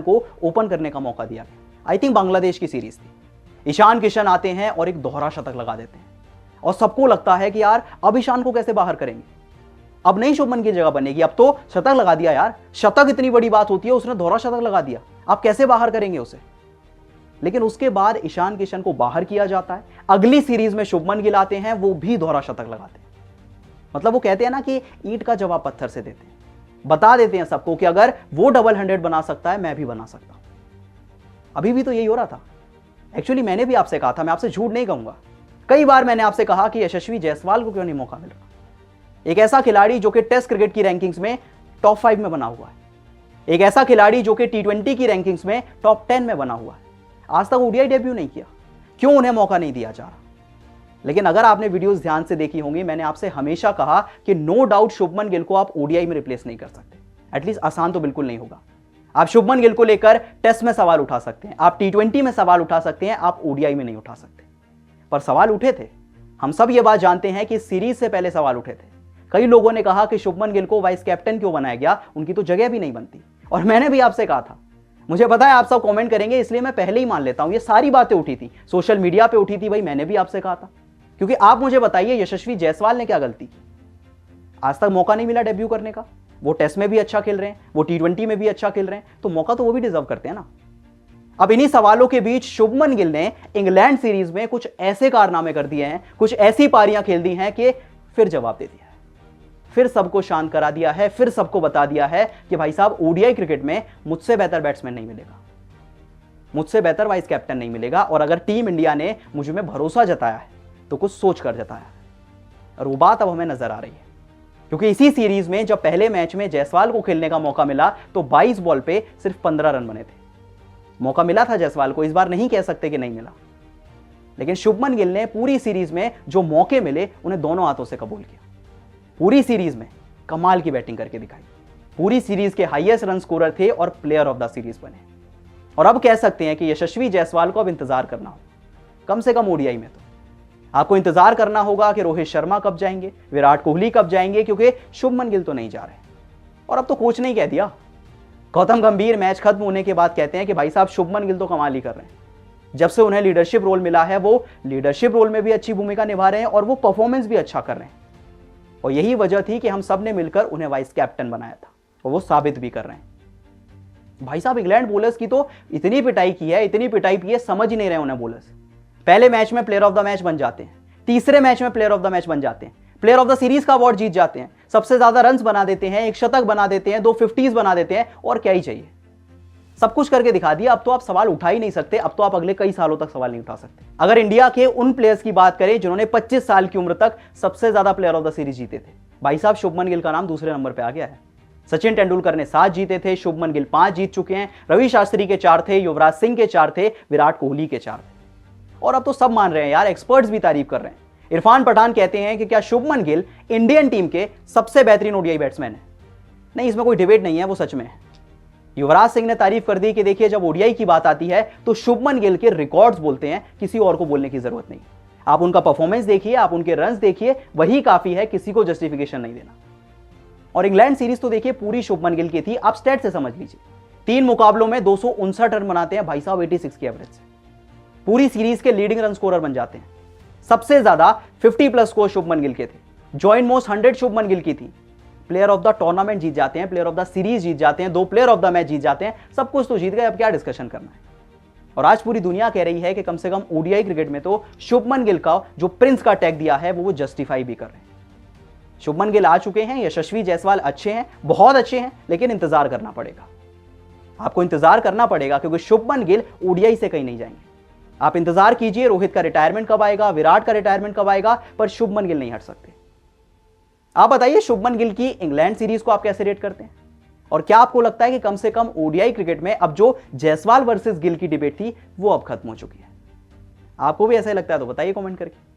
को ओपन करने का मौका दिया गया। आई थिंक बांग्लादेश की सीरीज थी। ईशान किशन आते हैं और एक दोहरा शतक लगा देते हैं और सबको लगता है कि यार अब ईशान को कैसे बाहर करेंगे, अब नहीं शुभमन की जगह बनेगी, अब तो शतक लगा दिया यार, शतक इतनी बड़ी बात होती है, उसने दोहरा शतक लगा दिया, आप कैसे बाहर करेंगे उसे। लेकिन उसके बाद ईशान किशन को बाहर किया जाता है। अगली सीरीज में शुभमन गिल आते हैं, वो भी दोहरा शतक लगाते हैं। मतलब वो कहते हैं ना कि ईंट का जवाब पत्थर से देते हैं, बता देते हैं सबको कि अगर वो डबल 100 बना सकता है मैं भी बना सकता हूं। अभी भी तो यही हो रहा था। एक्चुअली मैंने भी आपसे कहा था, मैं आपसे झूठ नहीं कहूंगा, कई बार मैंने आपसे कहा कि यशस्वी जायसवाल को क्यों नहीं मौका मिल रहा। एक ऐसा खिलाड़ी जो कि टेस्ट क्रिकेट की रैंकिंग्स में टॉप 5 में बना हुआ है, एक ऐसा खिलाड़ी जो कि T20 की रैंकिंग्स में टॉप 10 में बना हुआ है, आज तक ओडीआई डेब्यू नहीं किया, क्यों उन्हें मौका नहीं दिया जा रहा। लेकिन अगर आपने वीडियोस ध्यान से देखी होंगी, मैंने आपसे हमेशा कहा कि नो डाउट शुभमन गिल को आप ओडीआई में रिप्लेस नहीं कर सकते, एटलीस्ट आसान तो बिल्कुल नहीं होगा। आप शुभमन गिल को लेकर टेस्ट में सवाल उठा सकते हैं, आप T20 में सवाल उठा सकते हैं, आप ओडीआई में नहीं उठा सकते। पर सवाल उठे थे, हम सब ये बात जानते हैं कि सीरीज से पहले सवाल उठे थे। कई लोगों ने कहा कि शुभमन गिल को वाइस कैप्टन क्यों बनाया गया, उनकी तो जगह भी नहीं बनती। और मैंने भी आपसे कहा था, मुझे पता है आप सब कमेंट करेंगे, इसलिए मैं पहले ही मान लेता हूं, ये सारी बातें उठी थी, सोशल मीडिया पे उठी थी, भाई मैंने भी आपसे कहा था। क्योंकि आप मुझे बताइए यशस्वी जायसवाल ने क्या गलती की, आज तक मौका नहीं मिला डेब्यू करने का। वो टेस्ट में भी अच्छा खेल रहे हैं, वो T20 में भी अच्छा खेल रहे हैं, तो मौका तो वो भी डिजर्व करते हैं ना। अब इन्हीं सवालों के बीच शुभमन गिल ने इंग्लैंड सीरीज में कुछ ऐसे कारनामे कर दिए हैं, कुछ ऐसी पारियां खेल दी हैं कि फिर जवाब दे दिया है, फिर सबको शांत करा दिया है, फिर सबको बता दिया है कि भाई साहब ओडीआई क्रिकेट में मुझसे बेहतर बैट्समैन नहीं मिलेगा, मुझसे बेहतर वाइस कैप्टन नहीं मिलेगा। और अगर टीम इंडिया ने मुझ में भरोसा जताया है तो कुछ सोच कर जताया है, और वो बात अब हमें नजर आ रही है। क्योंकि इसी सीरीज में जब पहले मैच में जायसवाल को खेलने का मौका मिला तो 22 बॉल पे सिर्फ 15 रन बने थे। मौका मिला था जायसवाल को, इस बार नहीं कह सकते कि नहीं मिला। लेकिन शुभमन गिल ने पूरी सीरीज में जो मौके मिले उन्हें दोनों हाथों से कबूल किया। पूरी सीरीज में कमाल की बैटिंग करके दिखाई, पूरी सीरीज के हाईएस्ट रन स्कोरर थे और प्लेयर ऑफ द सीरीज बने। और अब कह सकते हैं कि यशस्वी जायसवाल को अब इंतजार करना हो, कम से कम ओडीआई में तो आपको इंतजार करना होगा कि रोहित शर्मा कब जाएंगे, विराट कोहली कब जाएंगे, क्योंकि शुभमन गिल तो नहीं जा रहे। और अब तो कोच ने ही कह दिया, गौतम गंभीर मैच खत्म होने के बाद कहते हैं कि भाई साहब शुभमन गिल तो कमाल ही कर रहे हैं। जब से उन्हें लीडरशिप रोल मिला है वो लीडरशिप रोल में भी अच्छी भूमिका निभा रहे हैं और वो परफॉर्मेंस भी अच्छा कर रहे हैं। और यही वजह थी कि हम सब ने मिलकर उन्हें वाइस कैप्टन बनाया था, और वो साबित भी कर रहे हैं। भाई साहब इंग्लैंड बॉलर्स की तो इतनी पिटाई की है, इतनी पिटाई की है, समझ ही नहीं रहे उन्हें बॉलर्स। पहले मैच में प्लेयर ऑफ द मैच बन जाते हैं, तीसरे मैच में प्लेयर ऑफ द मैच बन जाते हैं, प्लेयर ऑफ द सीरीज का अवार्ड जीत जाते हैं, सबसे ज्यादा रन्स बना देते हैं, एक शतक बना देते हैं, 2 50s बना देते हैं, और क्या ही चाहिए। सब कुछ करके दिखा दिया। अब तो आप सवाल उठा ही नहीं सकते, अब तो आप अगले कई सालों तक सवाल नहीं उठा सकते। अगर इंडिया के उन प्लेयर्स की बात करें जिन्होंने 25 साल की उम्र तक सबसे ज्यादा प्लेयर ऑफ द सीरीज जीते थे, भाई साहब शुभमन गिल का नाम दूसरे नंबर पे आ गया है। सचिन तेंदुलकर ने 7 जीते थे, शुभमन गिल 5 जीत चुके हैं, रवि शास्त्री के 4 थे, युवराज सिंह के 4 थे, विराट कोहली के 4 थे। और अब तो सब मान रहे हैं यार, एक्सपर्ट्स भी तारीफ कर रहे हैं। इरफान पठान कहते हैं कि क्या शुभमन गिल इंडियन टीम के सबसे बेहतरीन ओडीआई बैट्समैन है। नहीं, इसमें कोई डिबेट नहीं है, वो सच में है। युवराज सिंह ने तारीफ कर दी कि देखिए जब ओडीआई की बात आती है तो शुभमन गिल के रिकॉर्ड्स बोलते हैं, किसी और को बोलने की जरूरत नहीं। आप उनका परफॉर्मेंस देखिए, आप उनके रन्स देखिए, वही काफी है, किसी को जस्टिफिकेशन नहीं देना। और इंग्लैंड सीरीज तो देखिए पूरी शुभमन गिल की थी, आप स्टेट से समझ लीजिए। 3 मुकाबलों में 259 रन बनाते हैं भाई साहब 86 की एवरेज से, पूरी सीरीज के लीडिंग रन स्कोरर बन जाते हैं। सबसे ज्यादा 50+ स्कोर शुभमन गिल के थे, जॉइंट मोस्ट 100 शुभमन गिल की थी, प्लेयर ऑफ द टूर्नामेंट जीत जाते हैं, प्लेयर ऑफ द सीरीज जीत जाते हैं, 2 प्लेयर ऑफ द मैच जीत जाते हैं, सब कुछ तो जीत गए, अब क्या डिस्कशन करना है। और आज पूरी दुनिया कह रही है कि कम से कम ओडीआई क्रिकेट में तो शुभमन गिल का जो प्रिंस का टैग दिया है वो जस्टिफाई भी कर रहे हैं। शुभमन गिल आ चुके हैं, यशस्वी जायसवाल अच्छे हैं, बहुत अच्छे हैं, लेकिन इंतजार करना पड़ेगा, आपको इंतजार करना पड़ेगा, क्योंकि शुभमन गिल ओडीआई से कहीं नहीं जाएंगे। आप इंतजार कीजिए, रोहित का रिटायरमेंट कब आएगा, विराट का रिटायरमेंट कब आएगा, पर शुभमन गिल नहीं हट सकते। आप बताइए शुभमन गिल की इंग्लैंड सीरीज को आप कैसे रेट करते हैं, और क्या आपको लगता है कि कम से कम ओडीआई क्रिकेट में अब जो जायसवाल वर्सेस गिल की डिबेट थी वो अब खत्म हो चुकी है? आपको भी ऐसा ही लगता है तो बताइए कमेंट करके।